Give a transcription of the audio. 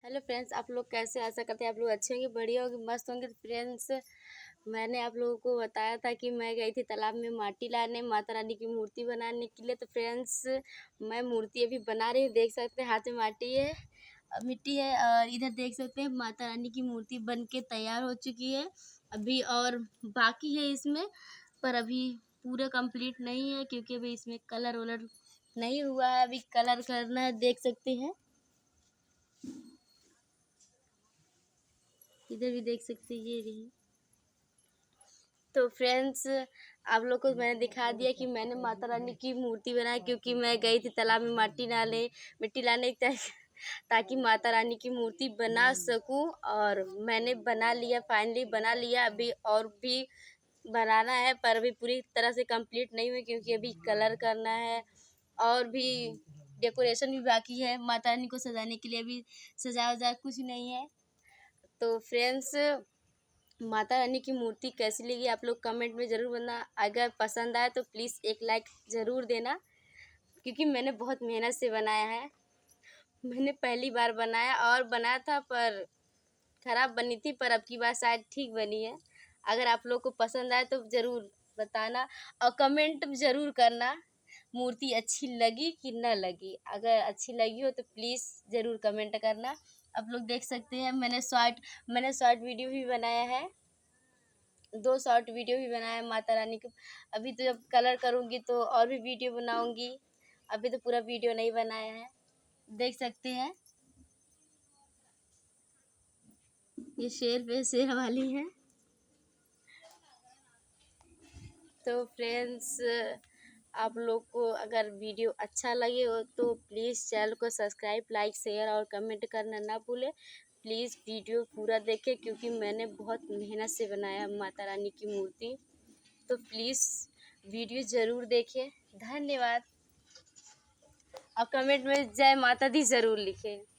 Hello friends, आप लोग कैसे? आशा करते हैं आप लोग अच्छे होंगे, बढ़िया होंगे, मस्त होंगे। तो फ्रेंड्स, मैंने आप लोगों को बताया था कि मैं गई थी तालाब में माटी लाने, माता रानी की मूर्ति बनाने के लिए। तो फ्रेंड्स, मैं मूर्ति अभी बना रही हूँ। देख सकते हैं हाथ में माटी है, मिट्टी है, और इधर देख सकते हैं माता रानी की मूर्ति बन के तैयार हो चुकी है अभी, और बाकी है इसमें, पर अभी पूरा कंप्लीट नहीं है क्योंकि अभी इसमें कलर वलर नहीं हुआ है। अभी कलर करना है, देख सकते हैं। इधर भी देख सकते हैं, ये रही। तो फ्रेंड्स, आप लोग को मैंने दिखा दिया कि मैंने माता रानी की मूर्ति बनाई, क्योंकि मैं गई थी तालाब में मिट्टी लाने ताकि माता रानी की मूर्ति बना सकूं। और मैंने बना लिया, फाइनली बना लिया। अभी और भी बनाना है, पर अभी पूरी तरह से कंप्लीट नहीं हुई क्योंकि अभी कलर करना है और भी डेकोरेशन भी बाकी है। माता रानी को सजाने के लिए अभी सजा वजा कुछ नहीं है। तो फ्रेंड्स, माता रानी की मूर्ति कैसी लगी आप लोग कमेंट में ज़रूर बताना। अगर पसंद आए तो प्लीज़ एक लाइक ज़रूर देना, क्योंकि मैंने बहुत मेहनत से बनाया है। मैंने पहली बार बनाया और बनाया था, पर ख़राब बनी थी, पर अब की बार शायद ठीक बनी है। अगर आप लोग को पसंद आए तो ज़रूर बताना और कमेंट ज़रूर करना मूर्ति अच्छी लगी कि न लगी। अगर अच्छी लगी हो तो प्लीज़ ज़रूर कमेंट करना। आप लोग देख सकते हैं मैंने शॉर्ट वीडियो भी बनाया है, 2 शॉर्ट वीडियो भी बनाया है माता रानी को। अभी तो जब कलर करूँगी तो और भी वीडियो बनाऊँगी। अभी तो पूरा वीडियो नहीं बनाया है, देख सकते हैं। ये शेर पे शेर वाली है। तो फ्रेंड्स, आप लोग को अगर वीडियो अच्छा लगे हो तो प्लीज़ चैनल को सब्सक्राइब, लाइक, शेयर और कमेंट करना ना भूलें। प्लीज़ वीडियो पूरा देखें, क्योंकि मैंने बहुत मेहनत से बनाया है माता रानी की मूर्ति। तो प्लीज़ वीडियो ज़रूर देखें। धन्यवाद। और कमेंट में जय माता दी ज़रूर लिखें।